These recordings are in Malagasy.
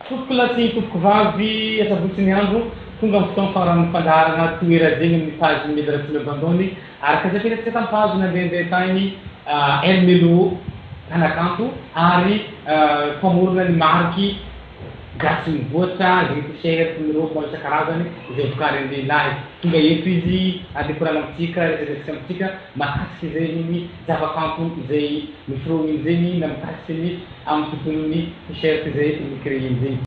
Tompoko lahy tompoko vavy efa votsiny andro tonga amin'ny fotoana faran'ny fandaharana toera zegny amin'ny page Medera Club Andony araka zay firetika tamin'ny page nandehandeha tagny El Melo Mpanakanto ary mpamorona ny mariky gasy mivoatra zegny t-shirt numéro maro isan-karazany izay vokarin'ny lehilahy tonga eto izy adekorana amintsika resadresaka amintsika mahakasiky zegny zavakanto izay miforogniny zegny na mikasiky amin'ny tontolon'ny t-shirt izay nicréiny zegny.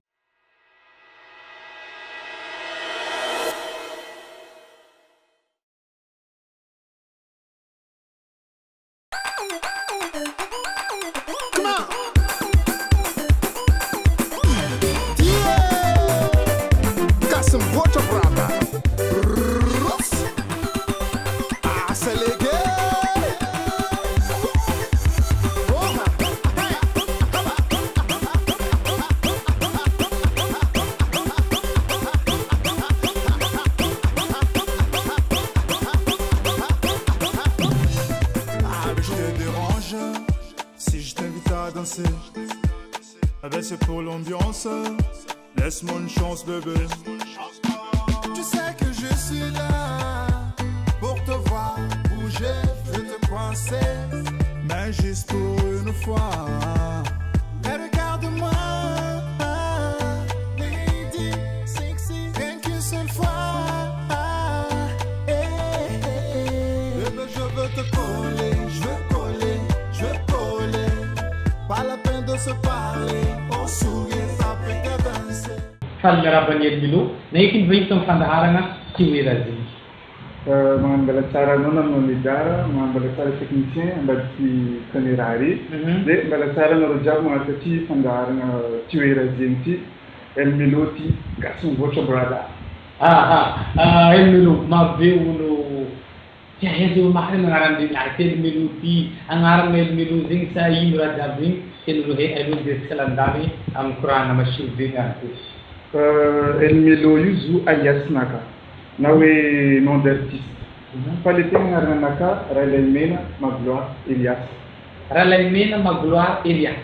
Ben c'est pour l'ambiance, laisse-moi une chance bébé. Tu sais que je suis là pour te voir bouger, je te coincer, mais juste pour une fois. Mais regarde-moi, lady, sexy, rien qu'une seule fois. Bébé je veux te coller, je veux coller, je veux coller. Pas la peine de se parler. Fallarabany El Melo na eky nivahita amin'ny fandaharana toera zegny. Magnambala tsara anao nanao Medara, magnambala tsara technicien ambadiky caméra ary. Dia mbala tsara anareo jiaby magnaraka ty fandaharana toera zegny ty El Melo ty gasy mivoatra brada. El Melo marobe olo tia aiza eo marina agnaran'ny lehilahy ty El Melo ty agnarana El Melo zegny sa ino raha jiaby zegny tenolo he aloha direkty landany amin'ny korana machine zegny any ty. El Melo io zo alias-naka na hoe nom d'artiste. Fa le tegna agnarananaka Ralaimena Magloire Elias. Ralaimena Magloire Elias.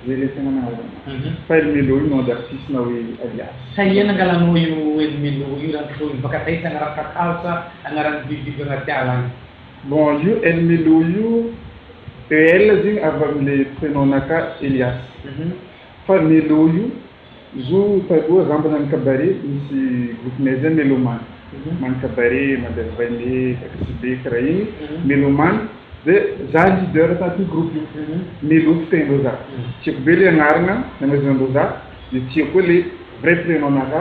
Zay le tegna agnaranana. Fa El Melo io nom d'artiste na hoe alias. Sa iana angalanao io El Melo io raha tlohiny baka taisa agnaraka kalsa agnaran'ny bibibiby agnaty ala agny. Bon io El Melo io EL zegny avy am'le prénom-naka Elias. Fa Melo io zo taloha za mba nany cabaret misy groupena zany Melomane. Man cabaret, Madame Vané, Taxibe karaha igny Melomane. Dia za leader taty groupe io. Melo fitendreo za. Tiako be le agnarana namezandreo za dia tiako koa le vrai prénom-naka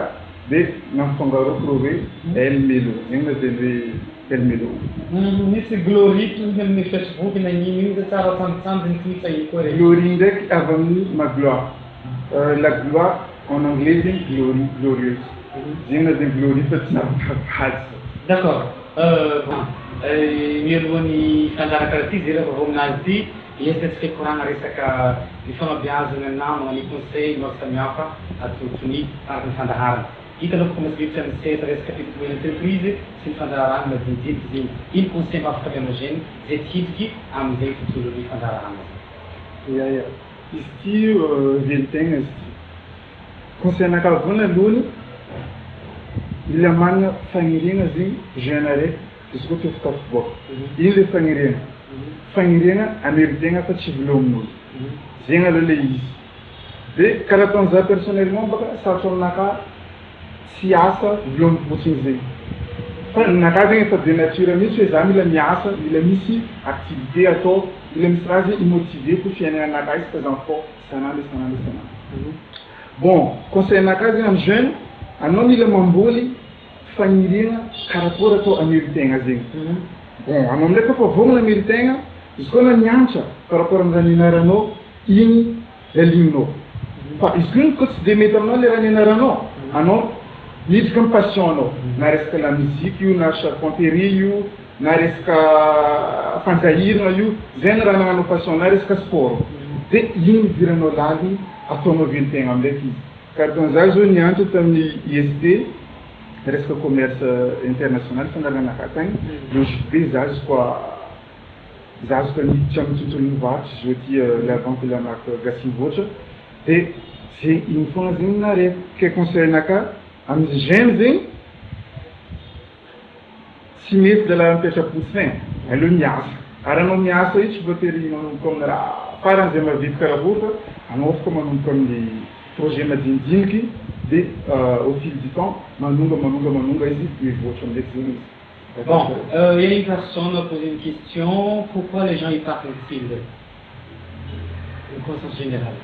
dia nampifangaroako hoe El Melo. Igny na zany hoe El Melo. Misy Glory toy amin'ny Facebook na ino iny tsara tanditandy ny fahiny koa regny. Glory ndraiky avy amin'ny Magloire. La gloire en anglais c'est glory, glorieuse. J'ai une glory petit na base. D'accord. Mialohan'ny fandaharana ty zay rehefa voaminazy ty iezaka fikorana resaka ny fanabeazana namana ny conseil maro samihafa atotony araky ny fandaharana. Hitanao fa masibibitsy amin'ny seta resaka fitomena entreprise sy ny fandaharana madinidiniky zegny. Ino conseil mafaka avy anao zegny zay tipiky amin'izay tontolon'ny fandaharana. Izy ty velin-tegna izy ty. Conseil-naka voalohany alohany mila manana faniriagna zegny jeune araiky izy koa tia fikafoboaka. Ino le faniriagna? Faniriagna ameritegna fa tsy velomin'olo. Zegny aloha le izy. Dia karaha ataony za personnellement baka sarotra aminaka tsy asa velomiko fotsiny zegny. Fa naka zegny efa de nature mihitsy hoe za mila miasa, mila misy activité atao, mila misy raha zegny imotivé pour fiainananaka izy fa zany fô sanandro sanandro sanandro. Bon, conseil-naka zegny amin'ny jeune, anao mila mamboly faniriagna karakory atao ameritegna zegny. Bon, anao amindray koa fa vogna ameritegna, izy koa na miantra karakory amin'izany ianaranao, igny alignanao. Fa izy koa koa tsy de mety aminao le raha nianaranao, anao miditra amin'ny passion anao, na resaka la musique io, na charpenterie io, na resaka fantahirana io, zay ny raha nagnano passion, na resaka sport. Dia igny midiranao laly ataonao velin-tegna amin'ndraiky izy. Karaha za zao nianatra tamin'ny IST, resaka commerce international fandaranaka tagny, logique be za jusqu'à niditra amin'ny tontolon'ny varotra, izy hoe ty la vente la marque gasy mivoatra. Dia zay igny foagna zegny nareko ke conseil-naka amin'ny jeune zegny tsy mety dala mipetra-potsiny aleo miasa ary anao miasa io tsy voatery manomboka amin'ny raha faran'izay mahavita karaha fa anao afaka manomboka amin'ny projet madinidiniky dia au fil du temps manonga izy mivoatra amin'ilay zegny izy. Bon, il y a une personne qui a posé une question, pourquoi les gens y partent-ils? Une conscience générale.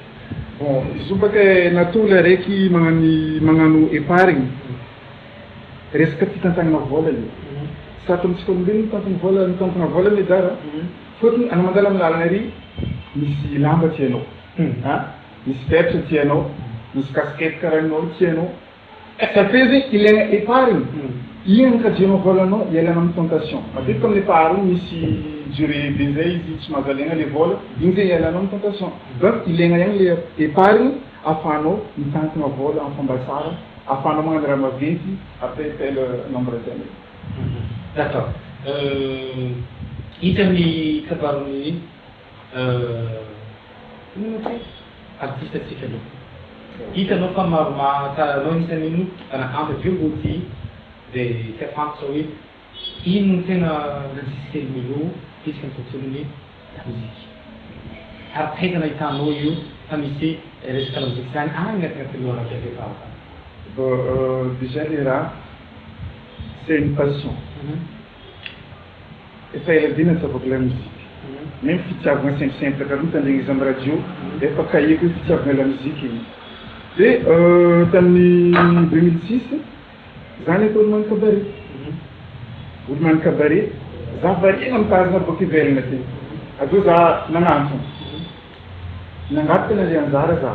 Bon, izy baka natola raiky magnano épargne resaka fitantagnana vola io sato amintsika olombelogno mitantagna vola medara fotony ana mandala amin'ny lalana ary misy lamba tianao misy peratra tianao misy casquette karahanao tianao satria zegny ilaigna épargne igny ankajianao volanao ialana amin'ny tentation matetika amin'ny épargne misy durée be zay izy tsy mahazalaigna le vola igny zay ialana amin'ny tentation donc ilaigna ihany le épargne ahafahanao mitantagna vola amin'ny fomba tsara ahafahanao magnano raha maventy après tel nombre d'années. D'accord. Itami kabaroni artiste atsika aloha hitanao fa maromaro anao isany ino anakanto viogoti dia tiafantatra hoe ino no tena najisikely fisika ny tontolony lamozika ary taitana hitanao io fa misy resaka lamozika zany agnatin'anaty loharaiky avefahaka. Déjà les raha c'est une passion. Efa ela dina tsavako la musique. Même fitiavagna simple karaha mitandregny izy amin'ny radio efa kahiko hoe fitiavagna la musique igny. Dia tamin'ny 2006 za nety olo-mano cabaret. Olo-mano cabaret za variana mitazana boka ivelagna ty. Aveo za nanantona. Nangataka na le anjara za.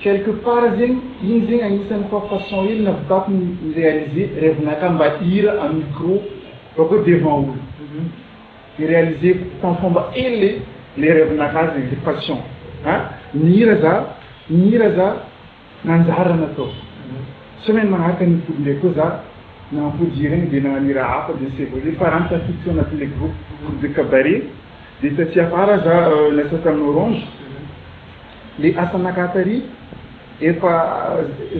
Quelque part zegny igny zegny agnisan'ny façon hely nahavitako miréaliser rêvenaka mba hira en micro bako devant olo miréaliser tamin'ny fomba hely le rêvenaka zegny le passion mihira za nanjara natao semaine magnaraka nipody ndraiky koa za nampody regny dia nagnano raha hafa dia s'évoluer fa raha nitafiditra anatin'le groupe de cabaret dia taty afara za nasa tamin'ny Orange le asanaka tary efa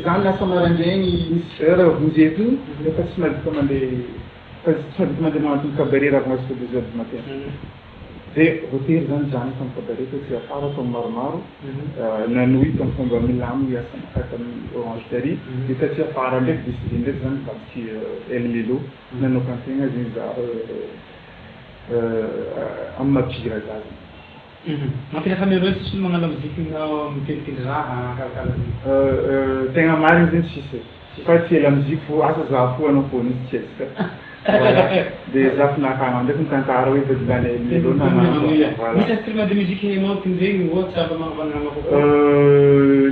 za nasa marandraigny misy heure vonjeko igny efa tsy madika mandeha magnatony cabaret raha vogna jusqu'à 2 heures du matin dia voatery zany zany tamin'ny cabaret taty afara tamin'ny maromaro nanohy tamin'ny fomba milamo asanaka tamin'ny Orange tary dia taty afara ndraiky décidé ndraiky zany vatsiky elmelo nanokantena zegny za amin'ny mapira za zegny. Mampirehefa mireusy sy magnano mozika mitendritendry raha karakara tegna marigny zegny tsisy fa tsy ela mozika fo asa za fo anao fo nisy tsy esika dia za finakana ndraiky mitantara hoe vadilany melo misy instrument de musique hainao tinzegny ohatsy ava magnavagnana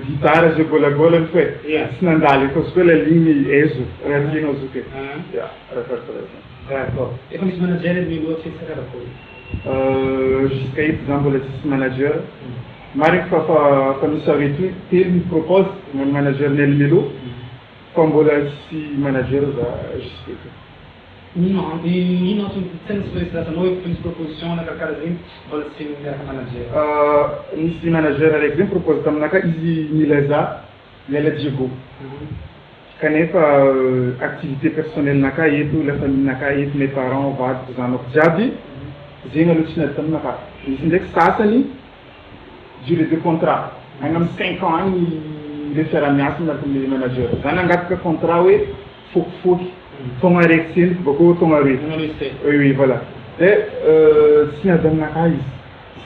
gitara zay golagola fo e tsy nandalo fa sokoa la ligne ezo raha tianao zoky raha karakara. D'accord. Efa misy manager miloatra izy karakory jusqu'à eto za mbola tsisy manager marigny fa misy arety telo mipropose nano manager ny elmelo fa mbola tsisy manager za jusqu'à eto. Ino antony tena tsy voaresatanao hoe misy proposition na karakara zegny mbola tsy miaraka manager? Misy manager araiky zegny propose taminaka izy mila za miala Diego kanefa activité personnelle naka eto la famille naka eto mes parents vadiko zanako jiaby zegny aloha tsy nady taminaka misy ndraiky sasany durée de contrat agny amin'ny 5 ans agny le fiara-miasa miaraka amin'ny manager za nangataka contrat hoe fokifoky taogna araiky seniko bako taogna roe oui voilà dia tsy nady aminaka izy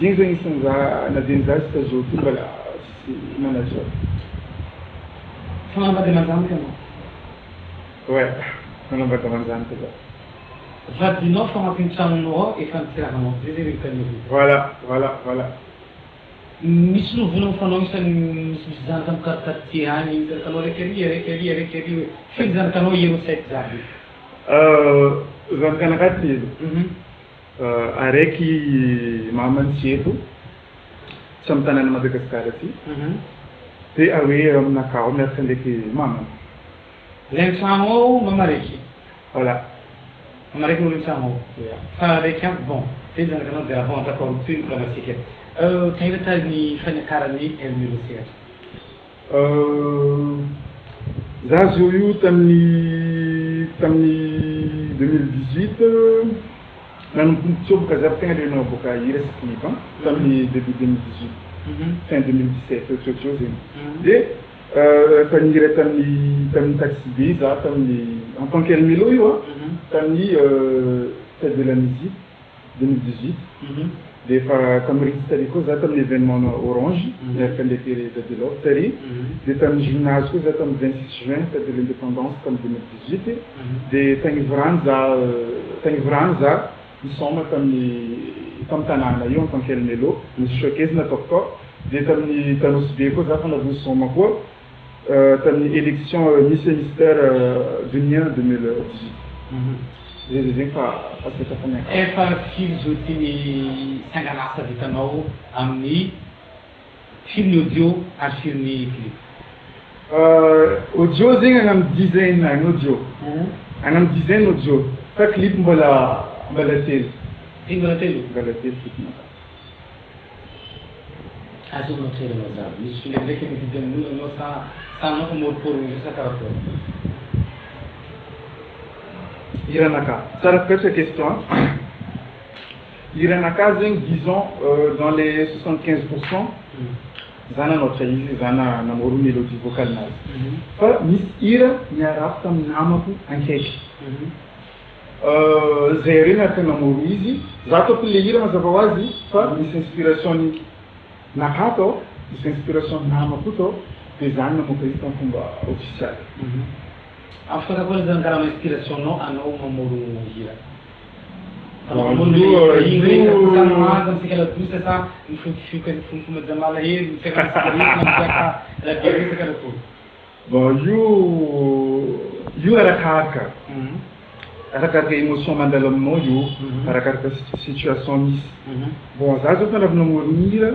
zegny zegny isan'ny za nadiny za jusqu'à aujourd'hui mbola tsisy manager. Fanambady manjanaka anao? Ouais, fanambady manjanaka za. Vadinao fa agnatin'ny tranonao ao efa nitirahanao zay zay rekan'io. Voilà. Misy novolagna fanao isan'ny misy zanaka amin'ny quartier agny zanakanao raiky ary hoe feno zanakanao ero saiky zaby. Zanakanaka telo. Araiky mamantsy eto tsy amin'ny tanàna Madagasikara aty dia hoe aminakao miaraka ndraiky mama. Lay trano ao mama raiky? Voilà. Mama raiky no lay trano ao fa raiky ampy bon telo zanakanao dia avant d'accord telo plamasika Tahirata ny faniakarany Hermelo sehatra. Za zao io tamin'ny 2018 nanomboka za tegna le naboaka hira sy clip tamin'ny début 2018 fin 2017 ohatrohatro zegny de fa nihira tamin'ny Taxi B za tamin'ny en tant qu'Hermelo io tamin'ny fête de la musique 2018 de fa cameristes koa za tamin'ny événement Orange miaraka ndraiky Dadelor tary de tamin'ny gymnase koa za tamin'ny 26 juin fête de l'indépendance tamin'ny 2018 de tagnivorany za nisoma tamin'ny tanàna io en tant qu'Hermelo misy showcase nataoko koa de tamin'ny Tanosy be koa za fa navy nisoma koa tamin'ny élection Miss et Mystère Dunia 2018 zay zegny fa aspetra faniaka efa firy zao tiany sangalasa vitanao amin'ny filmy audio ary filmy clip audio zegny agny amin'ny design agny audio agny amin'ny design audio fa clip mbola telo mbola telo clipnaka azonao telo anao za misy ndraiky mividy amin'olo anao sa anao fa moripory sa karakôry Iranaka, ça répète cette question. Iranaka, disons, dans les 75%, zana notre île, zana namoru mélodie vocale. Fa mis ira nyarap tam namaku ankeki. Zerina ka namoru izi, zato pile ira mazabawazi, fa mis inspiration nakato, mis inspiration namaku to, de zana namokrista fumba officiel. After quando zan kara inspiration no ano mamoro hira. Bon, you arakarka émotion mandalaminao io arakaraka situation misy. Bon, za zao tanav namorihira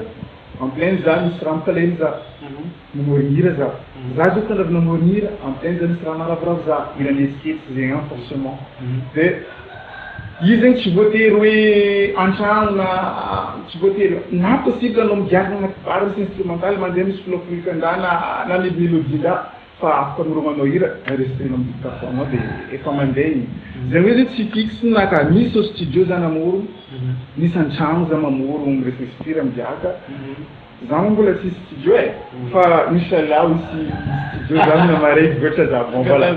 en plein za misy raha mitaleny za namorihira za zao tanav namorihira en plein za misy raha maravoravo za mila mieskety zegny forcément de izy zegny tsy voatery hoe an-tragno tsy voatery na possible anao migiaka agnaty bara misy instrumental mandeha misy filofilokandà na le mélodie-nda fa afaka miromanao hira enregistrena amin'ny dictaphone de efa mandeha igny zegny hoe zay tsy fixe na ka misy au studio za namoro misy an-tragno za mamoro miregistrera migiaka za mbola tsy studio e fa inchallah aussi studio za namaraiky goatra za bon voilà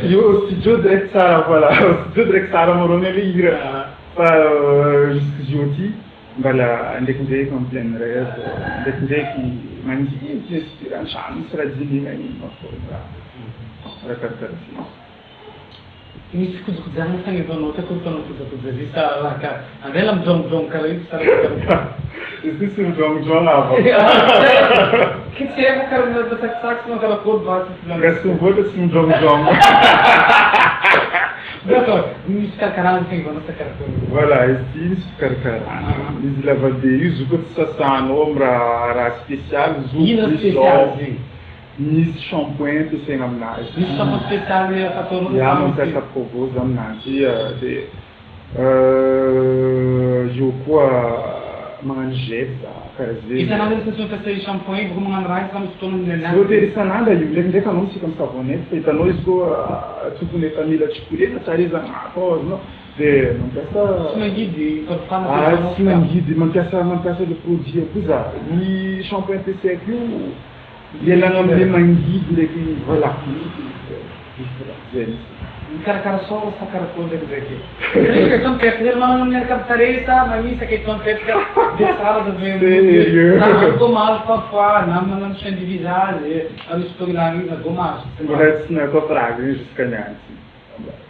io studio direct tsara voilà studio direct tsara morony le hira fa jusque mbala ndraikindraiky en plein rêve ndraikindraiky mandihy inspiré an-tragno misy raha dinina igny rakarakaty misy kojakojana fagnaovanao takotanao kojakoja zy sa laka andela mijongojongo karaha io sa rakaraka izy tsy mijongojongo ava kitsy eka karaha saksaky nao karakory gasomboatra tsy mijongojongo d'accord misy karakarana fagnaovanao sa karakory voilà izy misy fikarakarana izy lava-be io zo koa tsy sasanao amy raha spécial ino spécial zegny misy shampoing ampiasaina aminazy misy shampoing spécial fataonao ya mampiasa provozy aminazy de io koa magnano jet karaha zay isan'andro misy mampiasa shampoing boko magnano raha fa misy fotoana minenana voatery isan'andro io ndraikindraiky anao misika amy savonnette fa hitanao izy koa tokony efa mila tsikolena tsara izy agnaty azinao de mampiasa tsy mangidy tsy mangidy mampiasa le produit koa za ny shampoing ampiasaiko io ialagna amile mangidy ndraiky voilà zay mikarakara sôra sa karakory ndraikindraiky question mipetraka zay managna miaraka amy taresa magnisy question mipetraka de tsara na gommage parfois na magnano chaîne de visage misy fotoana ilagna io na gommage mbola tsy natao pragy igny jusqu'à nianty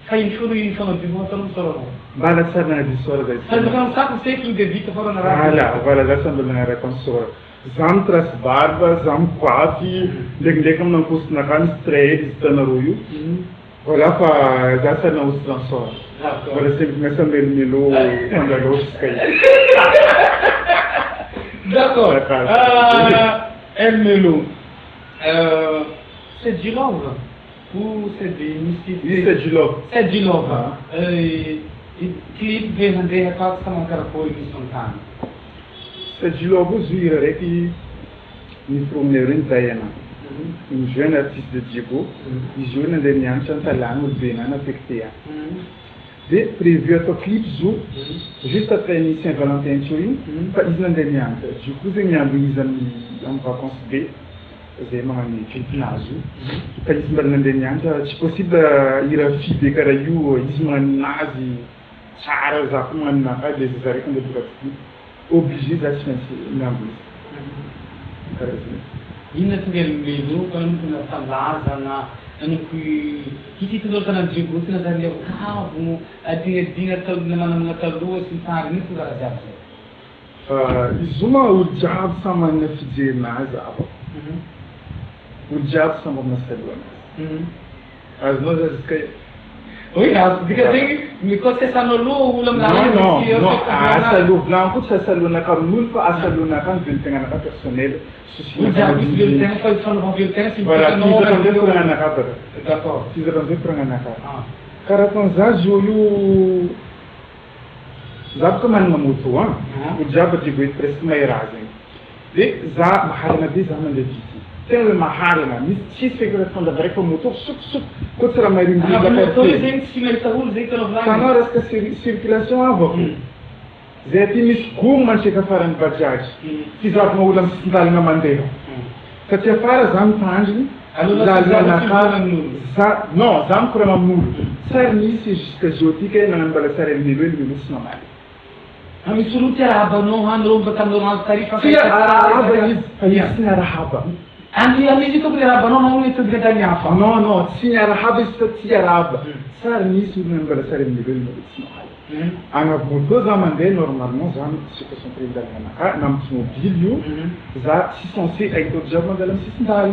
fa iny fono dibo ataonao misoranao mbala tsy ary nagnady sôra zay fa baka misako seky de vita forana raha voilà za samby nagnaraka ny sôra za mitrace barbe za micoify ndraikindraiky amina postinaka misy trail izy hitanareo io voilà fa za sary naositra ny sôra mbola tsy miasa melomelo fandalao jusqu'à izy d'accord Hermelo c'est du love ou c'est des mystiques c'est du love clip be nandeha fa sa mankarakôry misy am'tany Sajilobo Zuira Reki, ni promenerin Diana. Une jeune artiste de Djibo, ils jouent dans des nians chantalan ou bénin affecté. Des prévu à clip zou, juste après une Saint-Valentin Turing, pas ils n'ont des nians. Du coup, ils ont en vacances B, ils ont un filtre pas ils n'ont des nians. C'est possible, il a fait des carayou, ils ont un nazi, Sarah Zakman, des arrêts de pratique, obligé d'assumer une Inna tingel livro kan kuna talazana anu kui kiti tu kana jibu tu na zali kavu adinga tal na talu sintar ni tu raja izuma ujab sama na fije na azaba ujab sama na selwana as nós as oui, because c'est ça no ulam la non asalo blanco asalo na kamul fa asalo na kan biltenga na personnel ujab biltenga fa falo biltenga si voilà tu as entendu pour un accord d'accord tu as entendu pour un accord karaton za jolu za kaman na mutu ujab ti bit presque mai razin de za mahalna de zaman de titi tem mahalna mis ci figuração da breca motor suc contra mai rimbi da Sana resta circulação avant zeti mis kum man chega faran bajaj fizat mo ulam sindal na mandeho katia fara zam tangi non zam kurama mul sar ni si stajotika na bala sar el nivel minus normal هم يسولوا ترى بنو هنروح بتمرون على الطريق في عربة يسمى رحابة عندي أمي تقول لي بنو ما هو يتبقى تاني عفا non سيني رحابة ستي عربة صار نيس من بلا صار النبيل مرسنا أنا بموتو زمان ده normalement زمان situation prévisible أنا نام موبيليو زا سيسونسي أيتو جاب مدلم سيسندال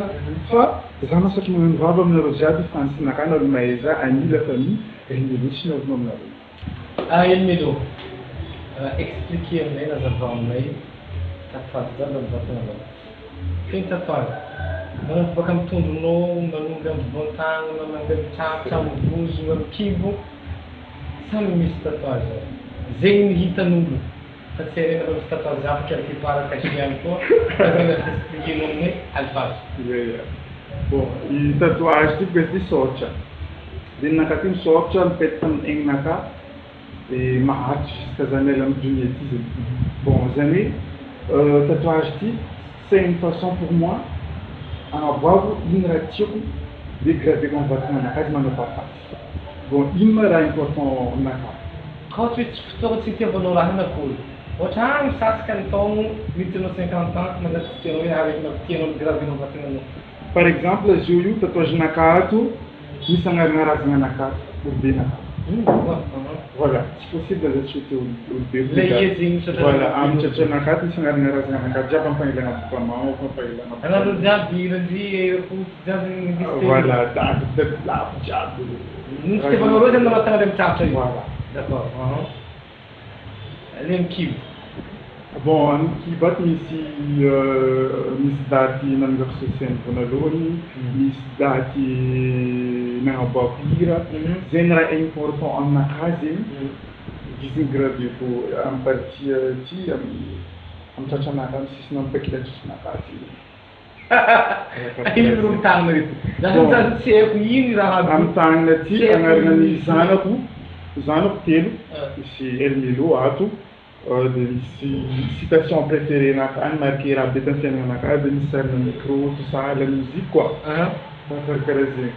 فزمان سك من غابة من الرجال فانسنا كانوا الميزة أني لفمي هني ليش نورمال الميدو expliquer-me nas avamai tafadhal batana quem tafadhal nós vamos tudo no manungam bontang manungam cham buzu ngam kibu sam mistatwaja zein hitanulu fazer na mistatwaja porque aqui para cachianco fazendo expliquer nome alfaz bom e tatuagem tipo esse sorte din nakatim sorte petam eng naka et marach kazanel am juniatisme bon jamais tatouage c'est une façon pour moi à avoir une réaction dégradée dans votre naka ma ne pas face bon il me rend important naka quand tu te cites pour nous la hana cool autant ça ce qu'on tombe 1950 ans mais c'est avec notre piano gravé dans votre naka par exemple joyu tatouage naka tu ni sangar ngaras naka ou bien naka voilà, c'est possible de chuter au début. Voilà, am cece na kat ni sangar ngara sangar kat jabam pa ilang pa mau pa ilang. Ano jab di jab voilà, da la jab. Nous c'est pas le de matin dem chapter. Voilà. D'accord. Len kib. Bon, qui bat ici mis dati nan gafse sen ponaloni, mis dati na babira, zenra é important en nakazim, dizem grave pour en partie ti am chacha nakam sis non pekila nakati. Ini belum tahu itu. Jangan saya siap ini rahat. Am tang nati angar nani zanaku telu, ici Ermilo atu. Citation préférée n'a pas marqué la bête n'a pas de micro tout ça la musique quoi ça fait craser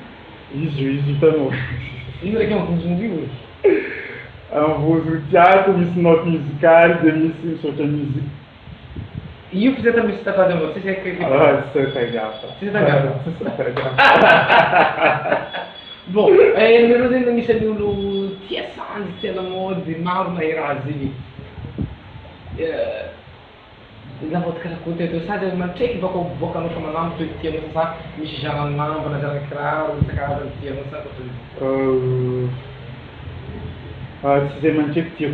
ils tellement ils ne regardent pas du tout on vous théâtre mais note musicale de musique e o que você também está fazendo você já que c'est très grave c'est très grave bom ele não tem nem se do tiasan se la mode de mal na irazi إذا بتكلم كنت تساعد من تيجي بقى نفهم نعم تيجي مثلا مش جانا نعم بنزل كرار وتكرار تيجي مثلا c'est man tيجي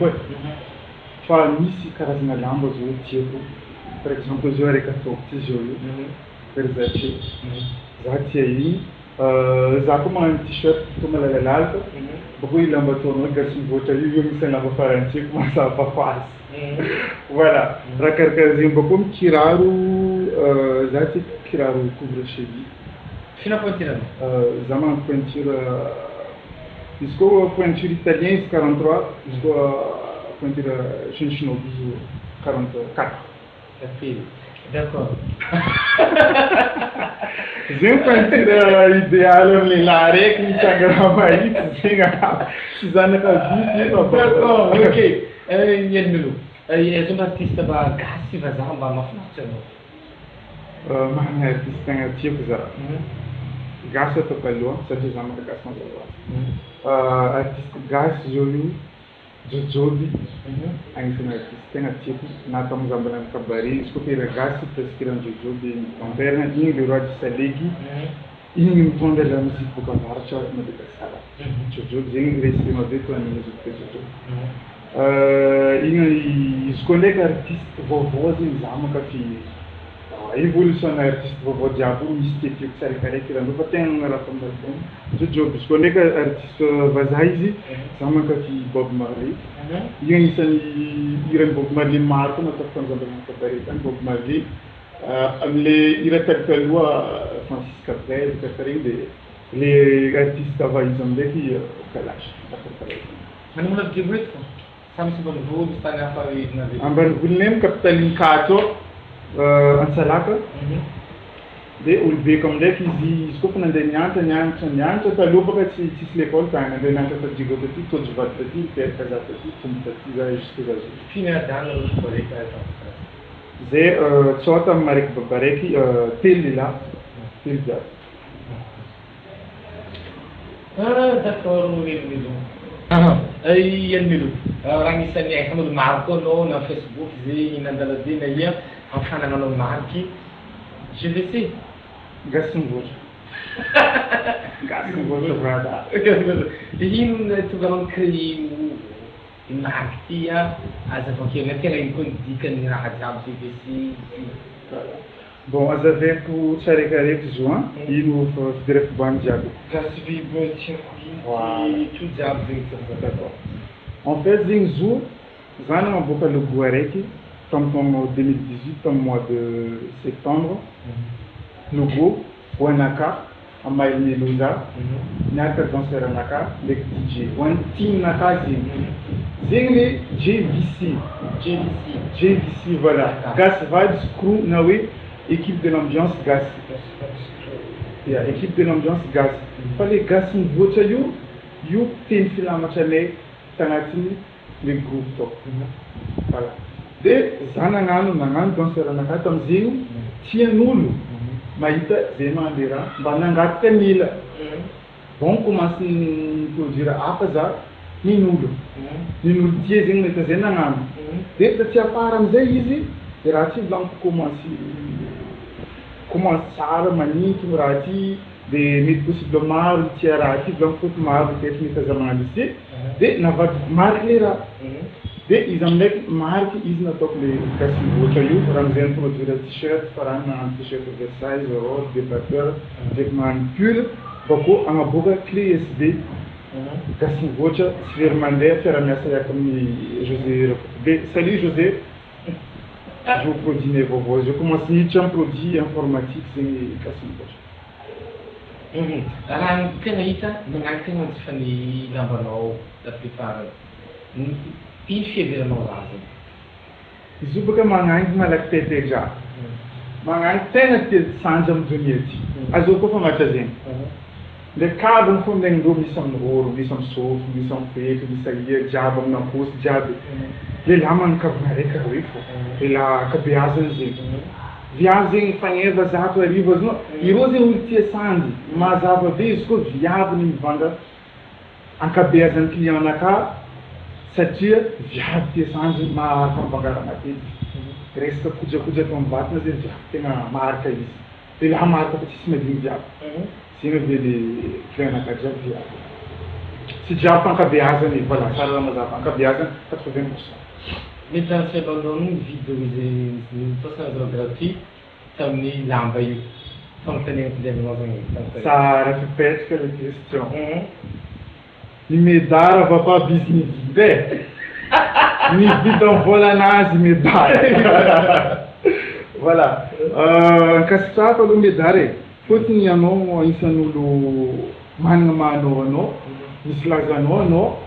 fa misi karazana lamba zo tieko par exemple zo reka to tijoyo per zachi zati aí Za koa magnano t-shirt toa malalalaka, bakeo io lamba ataonao gasy mivoatra io misy lamba farany tiako mazava ho azy. Voilà, raha karakaraha zegny bakeo mikiraro, za ty kiraro couvre-cheville. Fino pointiranao? Za magnano pointure, izy koa pointure italien izy 43, izy koa pointure chinois izy 44. D'accord. Zegny pointure idéal amin'ny lehilahy raiky mitsangana mahitsy zegny sy zanaka vity. D'accord, ok. Iany milo. Zao artiste mba gasy vazaha mba mahafinaritra anao? Magnana artiste tegna tiako za. Gasy ataoko aloha satria za malagasy mazava ho azy. Artiste gasy zao io Jojoby, agnisan'ny artiste tegna tiako, natao mizambana amin'ny cabaret, izy koa fera gasy presque Jojoby amperana, igny le roi du Salegy, igny mitondra la musique boka avaratra Madagasikara. Jojoby zegny respect be toa ny musique Jojoby. Igny izy koa ndraiky artiste vaovao zegny za mankafy évolution artiste vaovao jiaby misy tiatiako tsaraikaraiky raha fa tegna nagnaraka amin'ny album Jojoby. Izy koa ndraiky artiste vazaha izy za mankafy Bob Marley. Igny agnisan'ny hiran'ny Bob Marley maro koa natao fanjambana cabaret tany Bob Marley. Am'le hira talotaloha Francis Cabrel karakareny dia le artiste ava izy am'ndraiky Kalash karakaraiky. Manamona vidéo eto fa samy sy mbanivolo sy tany hafa navy. Ambanivolonay amin'ny capitaline Kato Antsalaka. Dia olobeko am'ndraiky izy koa fa nandeha nianatra taloha baka tsisy l'école tany nandeha nianatra tadrigo taty, tojovady taty, miperaka za taty, fomba taty za jusque za zao. Finy adana olo bareka atao. Zay tsôta amin'ny maraiky babaraiky telo lehilahy, telo jiaby. D'accord, milo. Iany milo. Raha agnisan'ny aikan'olo maro koa anao na Facebook zegny nandalabe na ia amin'ny fanananao mariky GVC. Gasy mivoatra. Gasy mivoatra brada. Ino tonga anao créer mariky ty azavakely tena ino koa ny dikany raha jiaby GVC. Bon, azaveko tsaraikaraiky zo ino fidira fibany jiaby. Gasy vibe circuit tout jiaby zegny d'accord. En fait zegny zo za nagnaboaka logo araiky tamin'ny 2018 tamin'ny mois de septembre. Logo ho anaka amailiny loza niaraka danseur anaka ndraiky DJ ho an'ny teamnaka zegny. Zegny le JVC voilà. Gasy Vibes Crew na hoe équipe de l'ambiance gasy. Équipe de l'ambiance gasy. Fa le gasy mivoatra io teny filamatra anay tagnatiny le groupe tao. Voilà. Dia za nagnano danseur anaka tam'zegny tian'olo mahita zay mandeha raha mba nangataka mila. Bon commence produire hafa za nin'olo tia zegny nahita zay nagnano. Dia taty afara am'zay izy dia raha ty volaniko commence tsara maninky raha ty dia mety possible maro tia raha ty volaniko foty maro teto mety aza magnano izy ty dia navady mariky le raha. Dia izy amin'ndraiky mariky izy nataoko le gasy mivoatra io raha am'zay produire t-shirt farany magnano t-shirt oversize robe débatteur ndraiky magnano pull bakeo agnaboaka clé USB gasy mivoatra tsy very mandeha fiara-miasa iaka amin'ny José Dia salut José. Je vous produis mes vaovao. Je commence miditra amin'ny produit informatique zegny gasy mivoatra. Raha tena hita magnano tegna tsy fa ny lambanao la plupart ino fiheveranao raha zegny? Izy io baka magnangy malaky teteja. Magnangy tegna sanjy amin'ny dunia ty. Azo koa fa matra zegny. Le cadre fo ndengindreo misy amin'ny roro, misy amin'ny sofo, misy amin'ny fety, misy ahia jiaby amin'ny aposy jiaby. Lehilahy magnokavina araiky roe fo. Lehilahy ankabeazany zegny. Viavy zegny fagneva zato arivo azy no. Ireo zegny olo tia sanjy. Mazava be izy koa viavy ny mivanga ankabeazan'ny client-naka satria viavy tia sanjy maharaka mivangara matetiky. Resaka kojakoja atao amin'ny vatana zegny viavy tegna maharaka izy. Lehilahy maharaka fa tsisy madigny viavy. Zegny ave le client-naka jiaby viavy. Tsy jiaby ankabeazany voilà tsara mazava ankabeazany 80%. Mety transfert-banao ny vidéo izy toasana gratuit tamin'ny lamba io. Ça répète que la question. Il me dara va pas business vide. Ni vide en volanage me dara. Voilà. Kasta ko me dare. Fotini ano insanulo mangamano no. Mislazano no.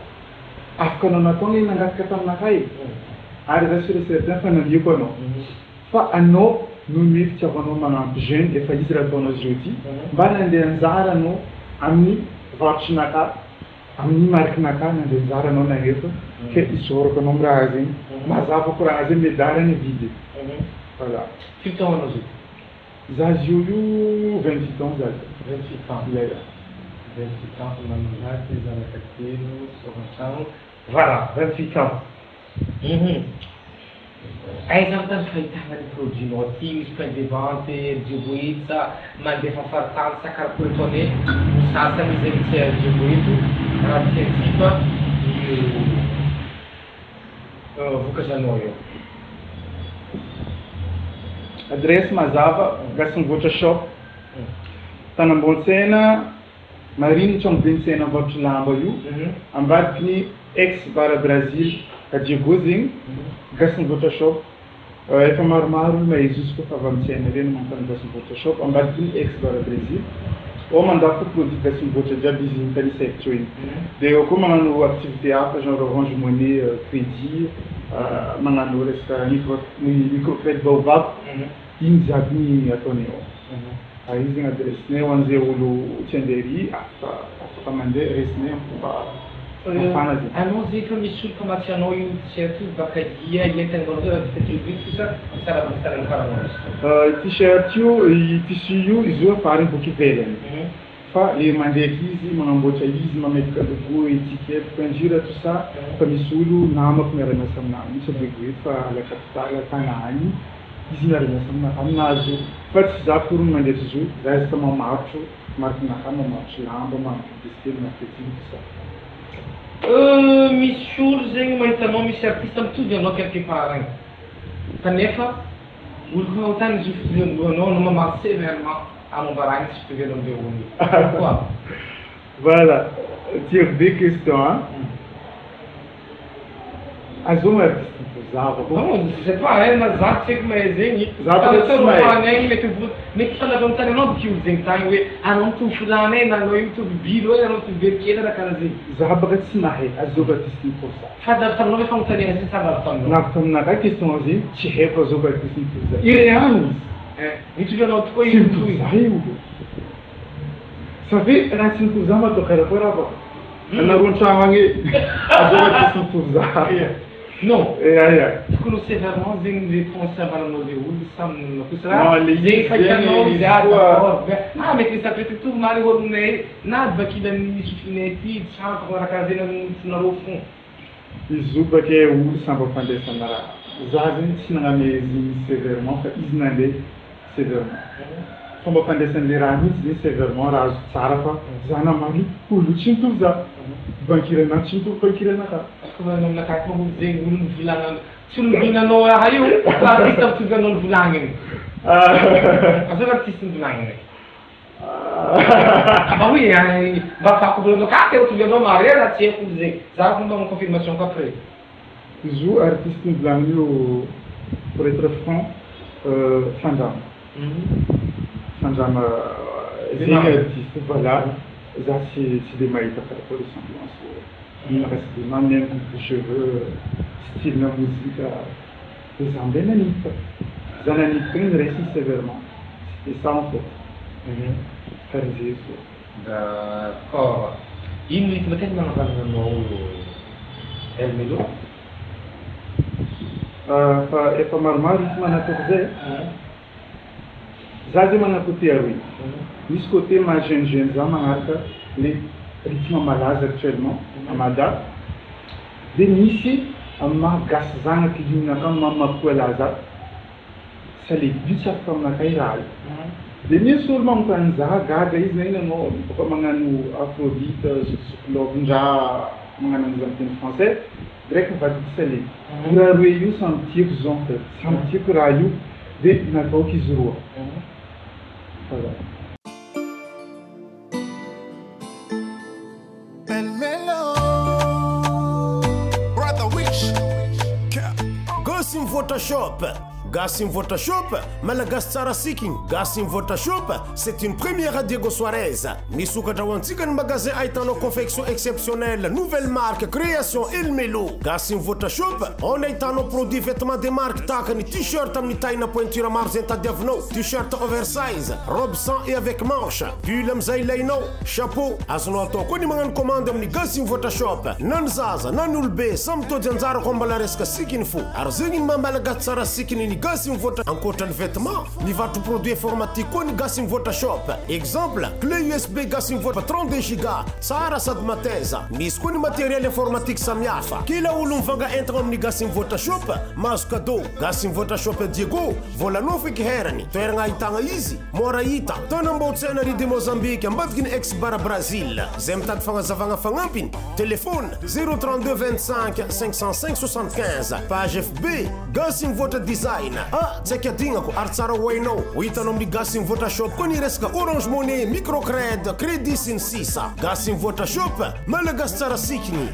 Afkono na toni nangat katam na kai. Ari da sur certain fa na yiko no. Fa ano nous nous avons un jeune et fait dire qu'on a jeudi. Banane de Zara no amni vaccinata amni marknaka na de Zara no na yeto que isoro que não brazem mas a procurar as me dar na vida. Voilà. Quantos anos? Zaziu 28 ans. 28 ans. 28 ans, on a nos voilà, 28 ans. Aí já está feita a produzir notícias, para debate, distribuída, mas de fartar essa característica, essa misericórdia distribuída, para a científica e o vocacionário. Adresse Mazava, Gaston Vocha Shop, está na Bolsena, Marine Chong Vincena Vocha Lambayu, Ambadni ex para Brasil, a Djibouti, Gaston Vocha Shop, é Marmaru, mas isso que eu estava dizendo, ele não está no Gaston Vocha Shop, Ambadni ex para Brasil, ou mandar para o produto Gaston Vocha Jabizinho, para ele ser de como a atividade a já arranjo money, crédit, manganura esta microcrédito baobab, injabni atoneo. Aí tem adresse, né? Onde o tenderi, a mandar resne a nós é que me surge como se não eu certo bacadia e então quando eu fiz isso será para nós. T-shirt e tissu isso é para um pouco velho. Fa e mandei aqui se manambocha isso uma médica do go etiqueta pangira tudo ça para me sulu nama primeira nação na isso é fa a capital Tanani isso era nação na Amnazu faz já por um mandei isso já está uma marcha marca na cama marcha lamba uma destino na petita. Me surgem mas também me artista tudo não quer que parem. Tanefa o que eu tenho de não uma severa a mon barang se pegar no meu olho. Voilà, tu as deux questions. As uma usava. Não, você vai, mas já sei como é zen. Já para ser mais. Nem que fala não não que o zen tá eu não tu fulane na no YouTube vídeo eu não tu ver que era aquela zen. Já para ser mais. As uma questão possa. Fada tá não vai falar tani assim sabe falando. Na também na questão assim, se refa as uma questão possa. Irreanos. Isso já não foi isso. Sabe, era assim que usava to cara por agora. Na runchawangi, as uma questão possa. Non, quello sévèrement di conservano di ulsam no kusra dei facciano ah mais che sapete tu mari orne nada aqui da minha fineti chama com a casina no rofo izuba que é o ulsam para fazer sanara zazin sinanga mezi sévèrement fa iznande sévèrement como fazer sanara ni sévèrement raz sarafa zana mari uluchin tuza bankira na chintu bankira na ka como não na casa não dizer um vilão sulbina no ayo artista tu não vilangin as artista vilangin oui va fa com no carro eu tu não maria tinha que dizer já com uma confirmação com a frei zo artiste vilangin pour être franc Sanjam Sanjam artiste voilà ça c'est des mailles pour les semblances. Il reste des mains même de cheveux, style de musique, des emblémaniques. Les ananiques restent sévèrement. C'est ça en fait. Faire des choses. D'accord. Il nous dit peut-être que nous avons un mélo. Et pas marmar, il m'a naturé. Zazi m'a naturé. Nesse côté, ma jeune já marca les rythmes malades actuellement, à Mada. Denici, a ma gaszana que d'une comme ma poelaza, ça les buts à comme la caïral. Denici, sur mon panza, gaga, ils n'ont pas comme un Aphrodite, l'obja, un français, grec va dire salé. Pour arriver, sentir que j'en fais, sentir que rayu, de n'a pas qu'ils jouent. Voilà. El Melo, Brother Wish. Gassim Photoshop. Gassim Photoshop, Malagas Tsara Siking. Gassim Photoshop, c'est une première à Diego Suarez. Nisukatra Wantikan magasin Aitano confection exceptionnelle, nouvelle marque, création El Melo. Gassim Photoshop, on a nos produits vêtements des marques Takani, t-shirt à taille na pointure marzenta diavno, t-shirt oversize, robe sans et avec manche, pull mzailaino, chapeau. Asnoto koni mangan commande amni Gassim Photoshop. Nanzaza, nanulbe, samto janzara kombalareska sikin fu. Arzengin Malagas Tsara Sikin Gassim Photoshop. Ankoatra ny vêtement, nivatro produit informatique koa ny Gassim Photoshop. Exemple, clé USB Gassim Photoshop 32 Go, tsara sady mateza. Misy koa ny matériel informatique samihafa. Kila olo mivanga entagna amin'ny Gassim Photoshop, mahazo cadeau. Gassim Photoshop Diego, volanao feky herany. Toeragna ahitagna izy, mora hita. Taona Ambohitsiana Rio de Mozambique, ambadiky ny ex-bara Brazil. Zay mitady fagnazavagna fagnampiny, téléphone 032 25 505 75. Page FB Gassim Photo Design. Ah, tsy akiadignako ary tsara ho hainao. Ho hitanao amin'ny Gassim Photoshop koa ny resaka Orange Money, Microcred, Crédit sy ny sisa. Gassim Photoshop, malagasy tsara sikiny.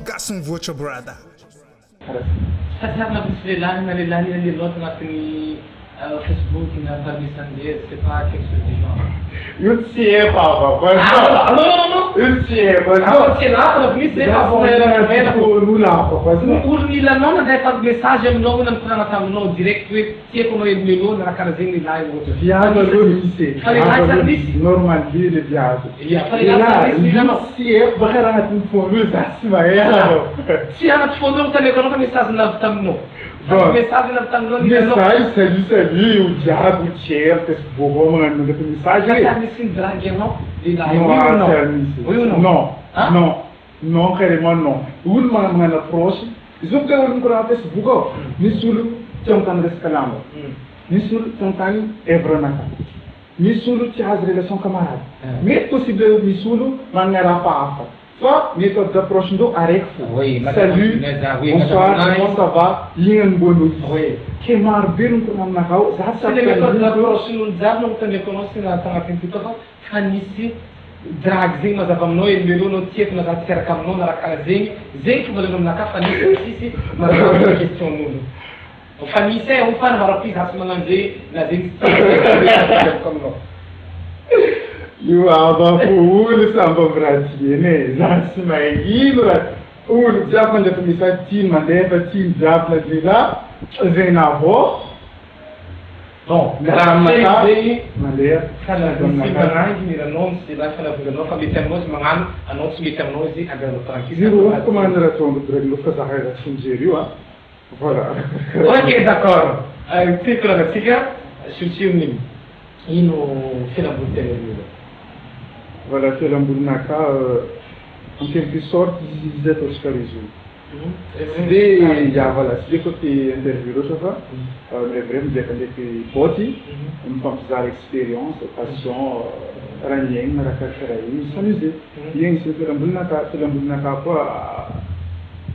Gassim Photo brother. Satriana misy lehilahy na loatra agnatin'ny Facebook na famille c'est pas quelque chose du genre. Io tsy haiko afa. Non. Io tsy haiko. Tsy haiko misy olo milanao mandefa message aminao na mikorana taminao direct hoe tsy haiko anao El Melo na raha karaha zegny lehilahy ohatra. Viado aloha misy. Fa lehilahy tsara misy. Normally le viado. Fa lehilahy misy ilanao. Tsy haiko baka raha agnatin'ny fond io za tsy maheno. Tsy anaty fond io taneko anao fa message navy taminao. Message navy taminao Message salut o diabo tiers Facebook ao magnano message. Misy ny drague anao lehilahy. Oui ou non? Non, carrément non. Olo magnano approche. Izy io bôka olo mikorana Facebook ao. Misy olo tsy amintany resaka lamba. Misy olo tsy amintany hevranaka. Misy olo tsy azo relation camarade. Mety possible misy olo magnana raha hafahafa. Fa méthode d'approche-ndreo araiky fo. Salut, bonsoir, comment ça va? Igny ambony olo. Ke marobe no mikorana aminaka ao. Za tsy le méthode d'approche-n'olo jiaby no mitandreko anao sy tagnatin'ny TikTok ao fa nisy drague zegny mazava aminao El Melo anao tsy haiko na za tsy araka aminao na raha karaha zegny. Zegny fo volanao aminaka fa nisy mazava question-n'olo. Fa misy ao fa navarapi za tsy magnano zegny na zegny tsy aminao. Io ava fo olo samba brasileiro, za tsy magnino raha. Olo jiaby mandefa message tiany mandefa tiany jiaby na de la zegny avao. Bon, zegny mandeha fanavonangy miranao misy lehilahy fanavonanao fa mety aminao izy magnano anao tsy mety aminao izy andehanao tranquille. Zero commande raha tombo dragno fa za raha fingery io voilà. Ok, d'accord. Ty koranatsika surtout ino fialamboly tena io. Voilà, fialambolinaka en quelque sorte izy ataontsika réseau. Tsy dia voilà, tsy dia côté interview loatra fa vrai midiaka ndraiky boty mifampizara expérience, passion, raha miaigna raha karakaraha igny s'amuser. Igny sy fialambolinaka koa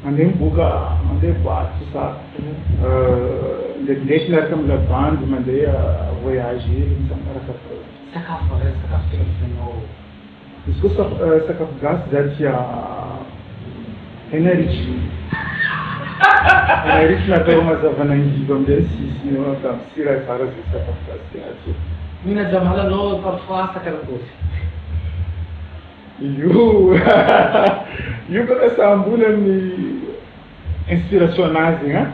mandeha miboaka, mandeha boîte tout ça. Ndraikindraiky miaraka amina bande mandeha voyager raha karakaraha. Sakafo tena tianao. Izy koa sakafo gasy za tia hena rich. Hena rich natao mazava nangiva amizay sisiny eo fa misira tsara zay sakafo gasy tena tia. Mihina jamala anao parfois sakarakory. Io baka samboly amin'ny inspiration anazy igny a.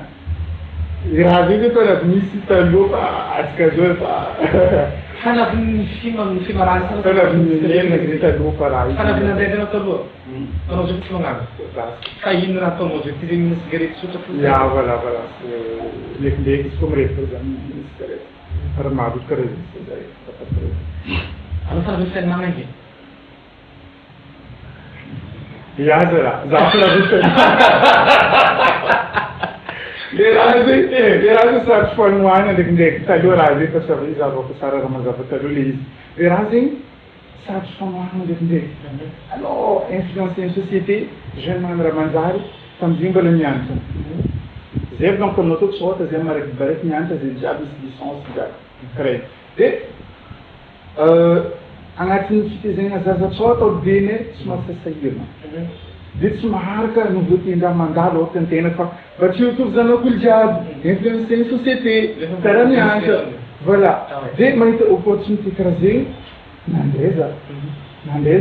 Raha zegny efa raha misy taloha fa atsika zao efa Fanaviny film raha fanaviny miaina zay taloha fa raha fanaviny andraikanao taloha. Anao zao tsy magnano. Fa ino raha ataonao zao ty zegny mihina cigarette tsotra fo. Ya voilà voilà. Ndraikindraiky izy koa mirehefa zany mihina cigarette. Raha maro karaha zay zay. Anao fanaviny fiainana mangy. Ya zara, za fanaviny le raha zay sarotro fanohana ndraikindraiky taloha raha zay fa savy zavako tsara raha mazava taloha le izy. Le raha zegny sarotro fanohana ndraikindraiky. Alors influencer une société, jeune magnano raha manjary tam'zay mbola mianatra. Zay donc anao tô tsy ohatra zay maraiky baraiky mianatra zay jiaby misy licence jiaby. Karaha de agnatin'ny fitezegna zaza tsao atao beny somary sasahirana dia tsy maharaka novoatin-draha mandalo ohatra an-tena fa mba tsy hitovy zanak'olo jiaby influencen'ny société karaha mianatra voilà dia mahita opportunité karaha zegny nandeha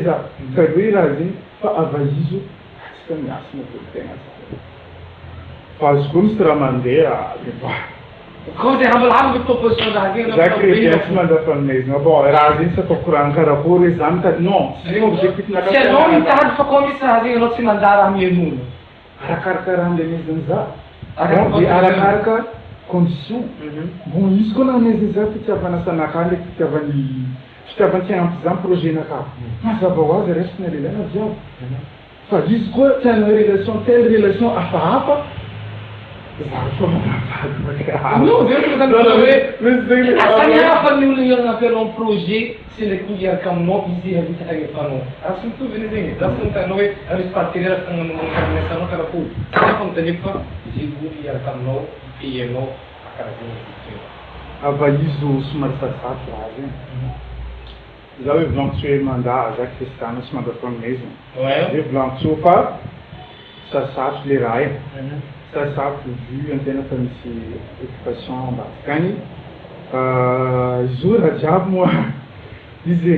za taloha raha zegny fa avaizo atsika miasa navolotena fa azo koa misy raha mandeha Comme des ramalhambles propositions d'argent. J'agresse ma famille. Bon, razin sa tokuran karapo rezam ta non. C'est objectif na. C'est non ni tahad fa comme ça razin no sinandara mienu. Arakarkaran de nizanza. Bon, di arakarka condition. Bon, isso quando a nizanza ficava sana kale ficava tinha um projet na cá. Mas a voz era isso nele na job. Fa isso quando tinha uma telle relation a farapa. Non, un projet, c'est le coup de comme non, ici, à l'époque. Surtout, venez, là, c'est un nouvel partenaire, un national carrefour. Comme tu n'es pas, j'ai voulu dire comme non, et non, à carrefour. Avalizo sumarfasat razem. Zawe vlantsue manda Jacques Festanos manda from mesmo. Ouais. Je vlantsue fa ça saf les rails. Ça saf vu antena fa misy occupation batikany. Zo raha jiaby moa izy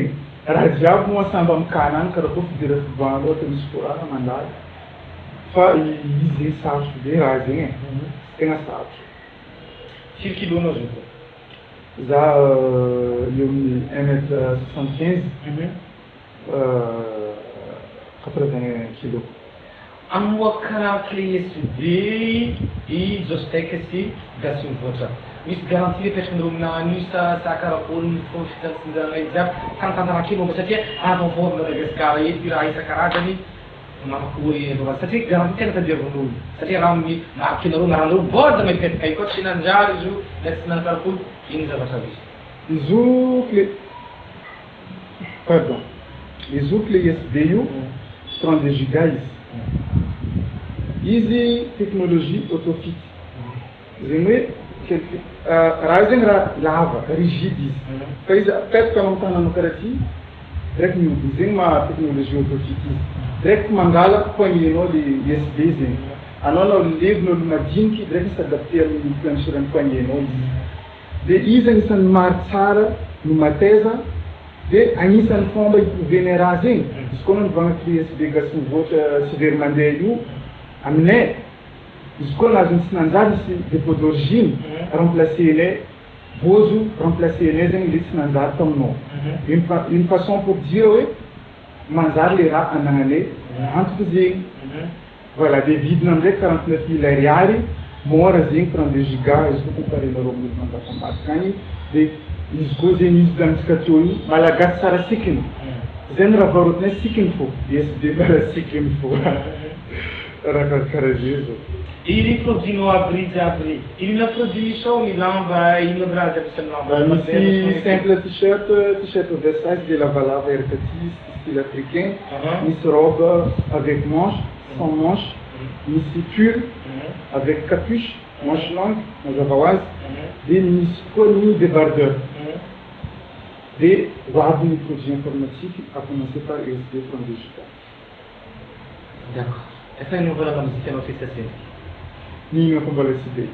raha jiaby moa samba mikana any karaha fidira fivoahana ohatra misy koraha mandalo. Fa izy sarotra be raha zegny e. Tegna sarotra. Firy kilo anao zao? Za eo amin'ny 1m75 80 kilo. Amoaka clé SUV i Jostec sy gasy mivoatra. Misy garantie petrakan'ireo aminany io sa karakory ny fomba fitansinjana jiaby tanitantana kely momba satria avavoa Madagasikara eto raha isan-karazany manakory aloha satria garantie tena tadiavan'olo satria raha mahakinareo naranareo borda mipetaka io koa tsy nanjary izy io na tsy nanakarakory iny zavatra misy. Izo clé pardon izo clé USB io 32 giga izy technologie autofit zegny hoe raha zegny raha lava rigide izy fa izy apetaka amin'ny tananao karaha ty direct miodiny zegny ma technologie autofit izy direct mangala poignenao le USB zegny anao levinao le madiniky direct misadapté amin'ny plansurany poignenao izy dia izy agnisan'ny maro tsara no mateza dia agnisan'ny fomba hitoveny raha zegny izy koa nanovagna clé USB gasy mivoatra sy very mandeha io aminay izy koa nazony tsy nanjary sy dépôt d'origine remplacer anay bozo remplacer anay zegny le tsy nanjary taminao une façon pour dire hoe manjary le raha anagnanay antoka zegny voilà dia vidina amizay 49 000 ariary mora zegny 32 giga izy koa comparenareo amin'ny mandafambadika agny dia izy koa zegny izy bilanitsika teo io malagasy tsara sikiny zegny raha varotinay sikiny fo USB mara sikiny fo raha karaha zay zao. Iny produit-nao abri jiaby inona produit misy ao ny lamba inona raha jiaby isan'ny lamba misy simple t-shirt oversize de lavalava RK6 style africain misy robe avec manche sans manche misy pull avec capuche manche longue mazava ho azy dia misy koa ny débardeur dia hoavy ny produit informatique à commencer par USB 32 giga. D'accord. Efa inaovana la musique anao festasenty. Nino fomba leside.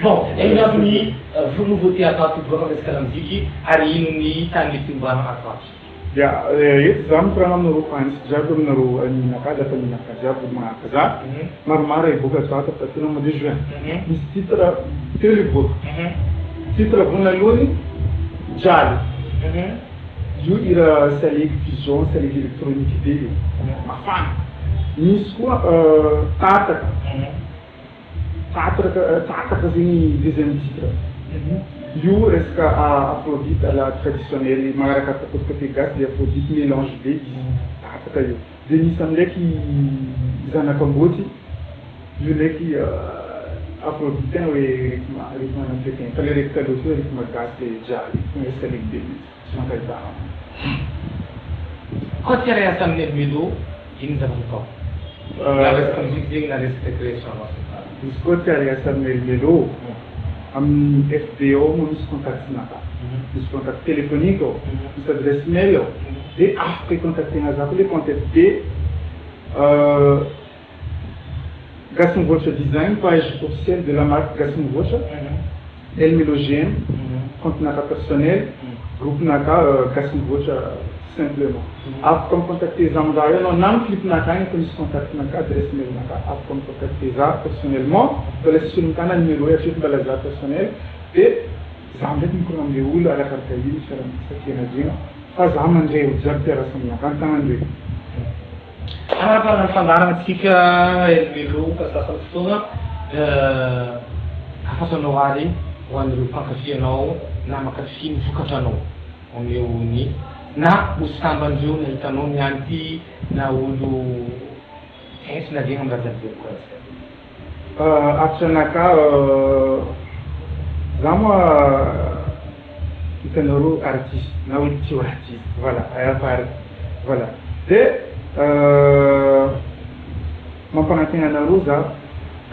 Bon, ino amin'ny nouveauté atao tiboaka resaka la musique ary ino ny tany fiombana atao? Ya, eto za mikorana aminareo fanisika jiaby aminareo aninaka dafa ninaka jiaby magnaka za maromaro iboaka atao fa tena mois de juin misy titre telo iboaka titre vonalohany jaly io ira salegy fusion salegy électronique be io mafana misy koa tataka zegny deuxième titre io resaka afrobeat à la traditionnelle magnaraka côté gasy dia afrobeat mélange be izy tataka io dia misy am'ndraiky zanakamboatsy io ndraiky afrobeat tena hoe rythme africain fa le raiky taloha teo rythme gasy le jaly salegy be tsy mankahitana koa ty reasa amin'ny melo ino zavatra atao na resaka musique zegny na resaka création izy koa ty reasa amin'ny melo amin'ny FBO no misy contact-naka misy contact téléphonique misy adresse mail dia afaka hicontactena za koa le compte FB Gasy Mivoatra Design, page officielle de la marque Gasy Mivoatra, Elmélogène, compte naka personnel, groupe naka Gasy Mivoatra simplement. Afaka contacter za amin'raha io anao na amin'ny clip naka agny efa misy contact naka adresse mail naka afaka contacter za personnellement mbola sy solon-kana numéro atreto mbala za personnel dia za ndraiky mikorana am'le olo arakaraka ino fiaraha-misafiana fa za mandray olo jiaby mpiara-saminaka an-tagnandroe. Araparana ny fandarantsika Elmelo ka sasany fotoana afasanao ary ho an'ireo mpankafy na mankafy ny vokatranao ameo ny na ho sambandreo na hitanao mianty na olo ensy na zegny am'raha jiaby atranaka za moa hitanareo artiste na olo tio artiste voilà dia mampanantena anareo za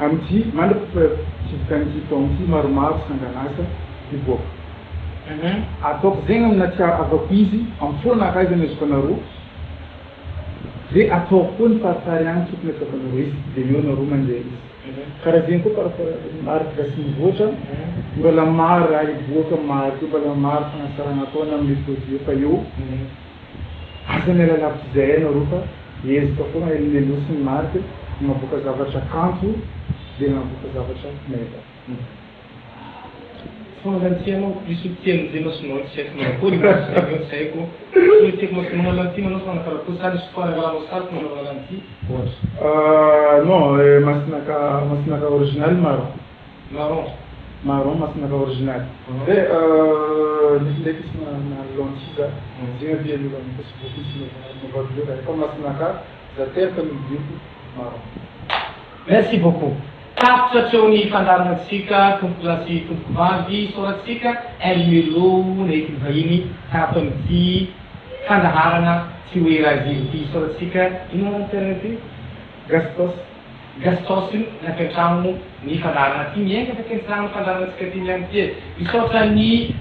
amity mandrapa tsivokan'ity taon'ity maromaro sanganasa miboaka ataoko zegny amina tia avako izy amin'ny fonaka izy amezoko anareo dia ataoko koa ny farifary agny tokony ataoko anareo izy dia eo anareo mandeha izy karaha zegny koa parapara marika Gasy Mivoatra mbola maro raha iboaka maro koa mbola maro fanasarana ataona amin'ny produit efa eo aza miala lavitra izay anareo fa ezaka foana Elmelo sy ny marika maboaka zavatra kanto dia maboaka zavatra meva Lantina anao misy tian'izay anao sonao tsy haiko manao koa ny tsy haiko ny tiako manao lantina anao fa nakarakoa sary sy fanagalanao sary fa manao lanti ohatra non masinaka original marron masinaka original dia ndraiky sy na lentille zegny avian'olo amin'ny Facebook sy novavio fa masinaka za teraka mividy marron. Merci beaucoup. Tapitra hatreo ny fandaranantsika tompo lasy tompo vavy soratsika Elmelo ndraiky vahiny tato amin'ity fandaharana tsy hoe raha ziny ity soratsika ino internet Gastos nampiantrano ny fandarana ty miainga fampiantrano fandaranatsika ty miany ty misaotra ny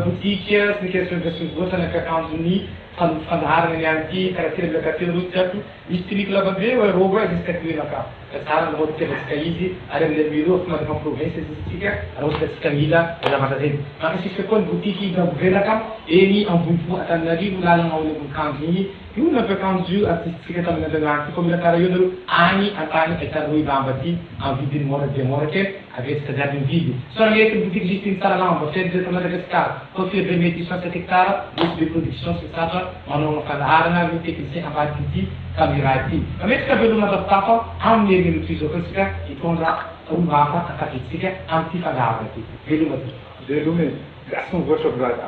boutique sy ny question Gasy Mivoatra nampiakanjo ny fandaharana niany ty karahately bilakately roy tiako misy tiliky lavabe robo jusqu'à tuenaka tsara na hotelantsika izy ary amin'ny Elmelo fa mandefa province izitsika raha hotelantsika mila zavatra zay makasisika koa ny boutique gambovelaka eny ambonivo Antananarivo lalana ao ambony kanjo igny io nampiakanjo io artistesika tamin'ny Andriamanitra koa mila karaha io nareo agny antany ahitanareo lamba ty amin'ny vidiny mora dia mora ke avetsika jiaby mividy so mety boutique juste tsara lamba fety zay Madagasikara fa fievre mety 107 hectares misy de production sy satra manao fandaharana ny technicien ambadiky ity caméra ity mety ka veloma tafitafa amin'ny Elmelo tizokasika hitondra olo hafa akafitsika amin'ny ty fandaharana ty veloma ty Gasy Mivoatra brada